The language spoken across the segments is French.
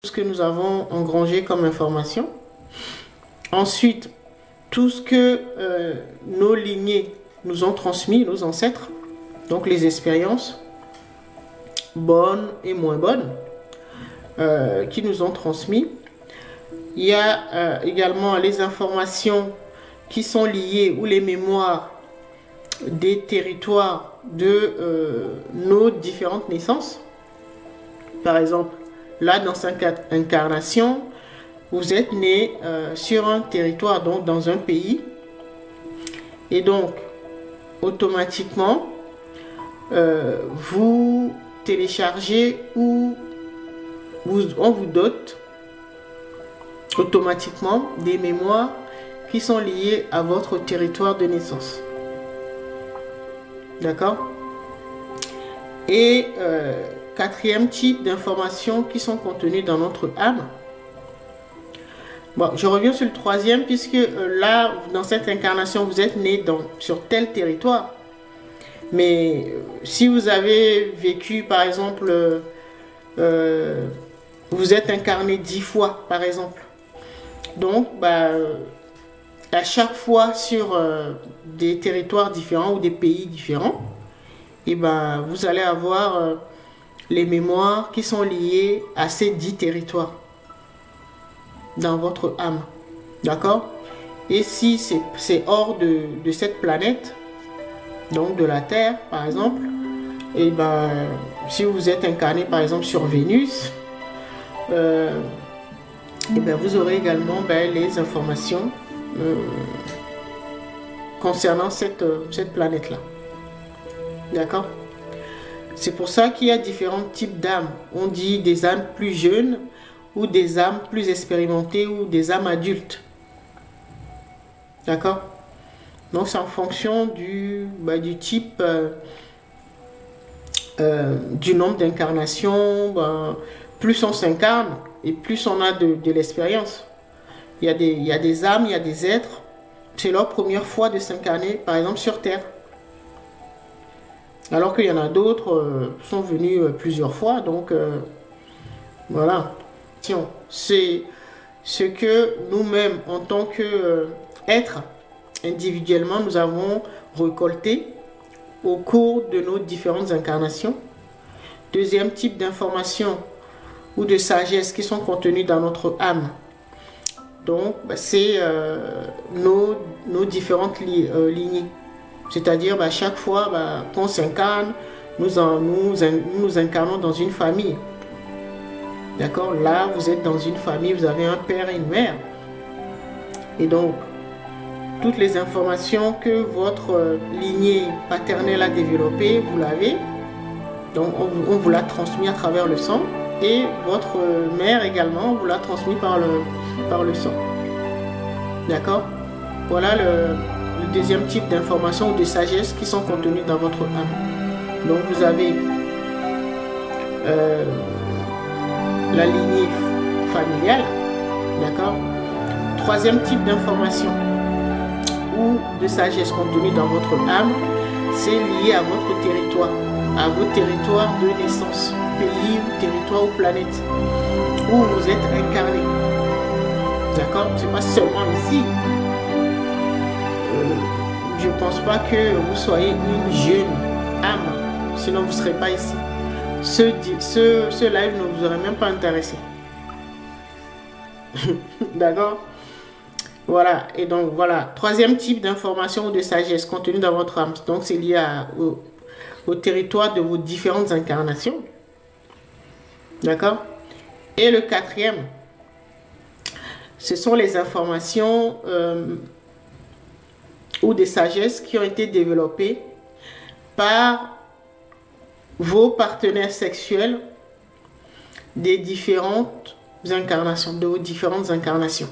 ce que nous avons engrangé comme information. Ensuite, tout ce que nos lignées nous ont transmis, nos ancêtres, donc les expériences bonnes et moins bonnes qui nous ont transmis. Il y a également les informations qui sont liées ou les mémoires des territoires de nos différentes naissances. Par exemple, là, dans cette incarnation, vous êtes né sur un territoire, donc dans un pays. Et donc, automatiquement, vous téléchargez ou on vous dote automatiquement des mémoires qui sont liées à votre territoire de naissance. D'accord? Et quatrième type d'informations qui sont contenues dans notre âme. Bon, je reviens sur le troisième, puisque là, dans cette incarnation, vous êtes né sur tel territoire. Mais si vous avez vécu, par exemple, vous êtes incarné 10 fois, par exemple. Donc, à chaque fois sur des territoires différents ou des pays différents, et vous allez avoir les mémoires qui sont liées à ces 10 territoires dans votre âme. D'accord? Et si c'est hors de cette planète, donc de la Terre, par exemple, et si vous êtes incarné, par exemple, sur Vénus, vous aurez également les informations concernant cette planète-là. D'accord? C'est pour ça qu'il y a différents types d'âmes. On dit des âmes plus jeunes ou des âmes plus expérimentées ou des âmes adultes. D'accord? Donc c'est en fonction du type, du nombre d'incarnations. Plus on s'incarne et plus on a de l'expérience. Il y a des âmes, il y a des êtres. C'est leur première fois de s'incarner, par exemple, sur Terre. Alors qu'il y en a d'autres sont venus plusieurs fois. Donc, voilà. C'est ce que nous-mêmes, en tant qu'êtres, individuellement, nous avons récolté au cours de nos différentes incarnations. Deuxième type d'information ou de sagesse qui sont contenues dans notre âme. Donc, c'est nos différentes lignées. C'est-à-dire, chaque fois qu'on s'incarne, nous incarnons dans une famille. D'accord? Là, vous êtes dans une famille, vous avez un père et une mère. Et donc, toutes les informations que votre lignée paternelle a développées, vous l'avez. Donc, on vous l'a transmis à travers le sang. Et votre mère également vous l'a transmis par le sang. D'accord? Voilà le deuxième type d'information ou de sagesse qui sont contenues dans votre âme. Donc vous avez la lignée familiale. D'accord? Troisième type d'information ou de sagesse contenue dans votre âme, c'est lié à votre territoire, à vos territoires de naissance, pays ou territoire ou planète où vous êtes incarné. D'accord? C'est pas seulement ici. Je pense pas que vous soyez une jeune âme, sinon vous ne serez pas ici. Ce live ne vous aurait même pas intéressé. D'accord? Voilà. Et donc voilà, troisième type d'information ou de sagesse contenue dans votre âme. Donc c'est lié au territoire de vos différentes incarnations. D'accord? Et le quatrième, ce sont les informations ou des sagesses qui ont été développées par vos partenaires sexuels des différentes incarnations, de vos différentes incarnations.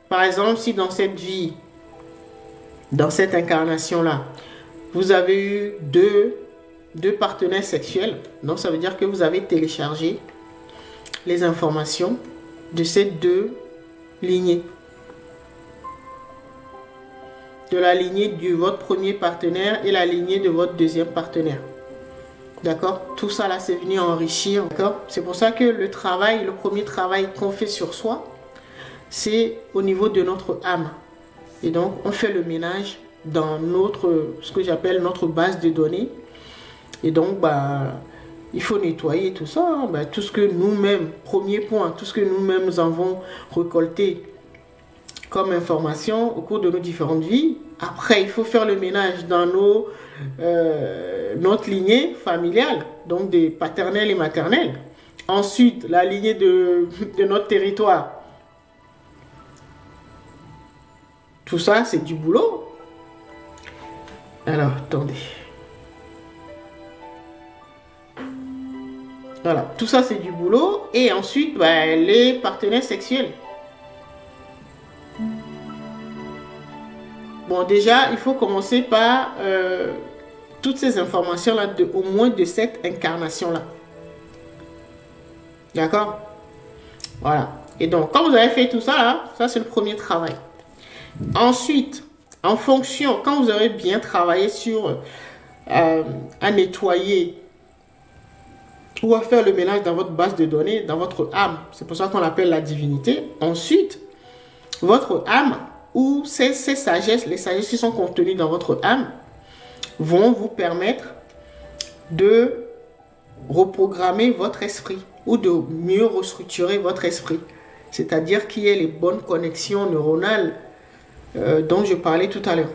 Par exemple, si dans cette vie, dans cette incarnation-là, vous avez eu deux partenaires sexuels, donc ça veut dire que vous avez téléchargé les informations de ces deux lignées. De la lignée de votre premier partenaire et la lignée de votre deuxième partenaire. D'accord? Tout ça là, c'est venu enrichir. D'accord? C'est pour ça que le premier travail qu'on fait sur soi, c'est au niveau de notre âme. Et donc, on fait le ménage dans ce que j'appelle notre base de données. Et donc, il faut nettoyer tout ça. Tout ce que nous-mêmes, premier point, tout ce que nous-mêmes avons récolté comme information au cours de nos différentes vies. Après, il faut faire le ménage dans notre lignée familiale, donc des paternels et maternels. Ensuite, la lignée de notre territoire. Tout ça, c'est du boulot. Alors, attendez. Voilà, tout ça, c'est du boulot. Et ensuite, les partenaires sexuels. Bon, déjà, il faut commencer par toutes ces informations-là, au moins de cette incarnation-là. D'accord? Voilà. Et donc, quand vous avez fait tout ça, là, ça, c'est le premier travail. Ensuite, en fonction, quand vous aurez bien travaillé sur à nettoyer ou à faire le ménage dans votre base de données, dans votre âme, c'est pour ça qu'on l'appelle la divinité. Ensuite, votre âme ou ces sagesses, les sagesses qui sont contenues dans votre âme, vont vous permettre de reprogrammer votre esprit ou de mieux restructurer votre esprit. C'est-à-dire qu'il y ait les bonnes connexions neuronales dont je parlais tout à l'heure,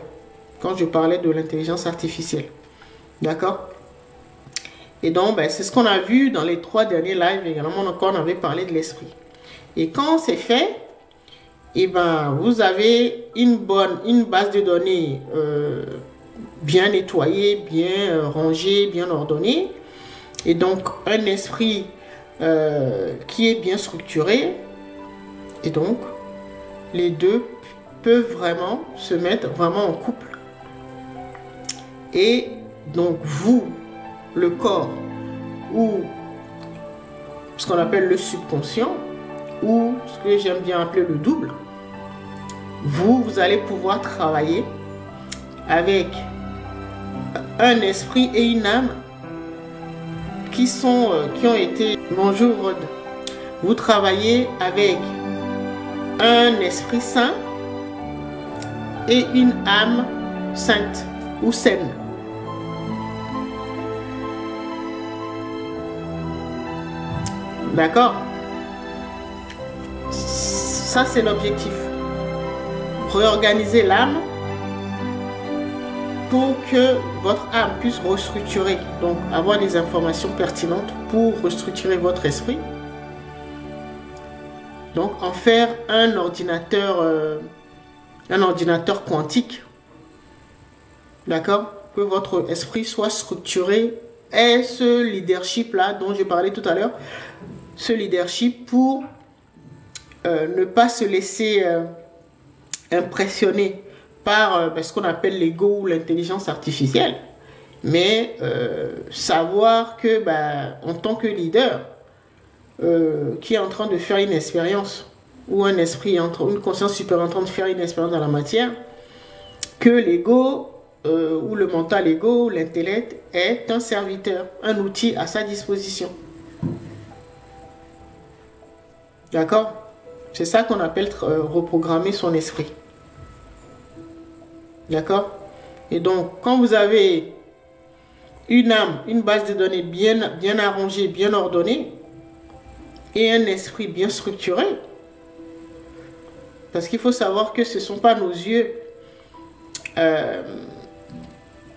quand je parlais de l'intelligence artificielle. D'accord? Et donc, c'est ce qu'on a vu dans les 3 derniers lives également, on avait parlé de l'esprit. Et quand c'est fait, vous avez une base de données bien nettoyée, bien rangée, bien ordonnée. Et donc, un esprit qui est bien structuré. Et donc, les deux peuvent vraiment se mettre vraiment en couple. Et donc, vous, le corps, ou ce qu'on appelle le subconscient, ou ce que j'aime bien appeler le double, vous allez pouvoir travailler avec un esprit et une âme qui ont été... Bonjour Rod. Vous travaillez avec un esprit saint et une âme sainte ou saine. D'accord? Ça, c'est l'objectif. Réorganiser l'âme pour que votre âme puisse restructurer, donc avoir des informations pertinentes pour restructurer votre esprit. Donc, en faire un ordinateur quantique. D'accord? Que votre esprit soit structuré et ce leadership-là dont je parlais tout à l'heure, ce leadership pour ne pas se laisser impressionner par ce qu'on appelle l'ego ou l'intelligence artificielle, mais savoir que en tant que leader qui est en train de faire une expérience ou un esprit, une conscience supérieure en train de faire une expérience dans la matière, que l'ego ou le mental ego, l'intellect est un serviteur, un outil à sa disposition. D'accord? C'est ça qu'on appelle reprogrammer son esprit. D'accord? Et donc, quand vous avez une âme, une base de données bien arrangée, bien ordonnée, et un esprit bien structuré, parce qu'il faut savoir que ce ne sont pas nos yeux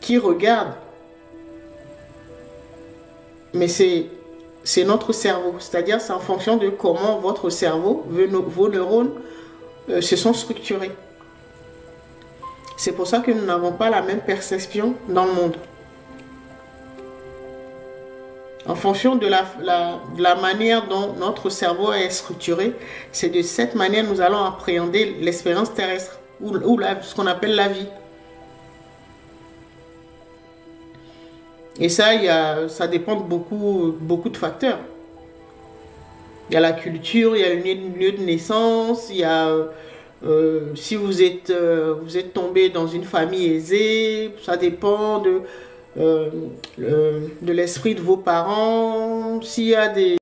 qui regardent, mais c'est notre cerveau. C'est-à-dire, c'est en fonction de comment votre cerveau, vos neurones se sont structurés. C'est pour ça que nous n'avons pas la même perception dans le monde. En fonction de la manière dont notre cerveau est structuré, c'est de cette manière que nous allons appréhender l'expérience terrestre ou ce qu'on appelle la vie. Et ça, ça dépend de beaucoup de facteurs. Il y a la culture, il y a le lieu de naissance, il y a si vous êtes tombé dans une famille aisée, ça dépend de l'esprit de vos parents, s'il y a des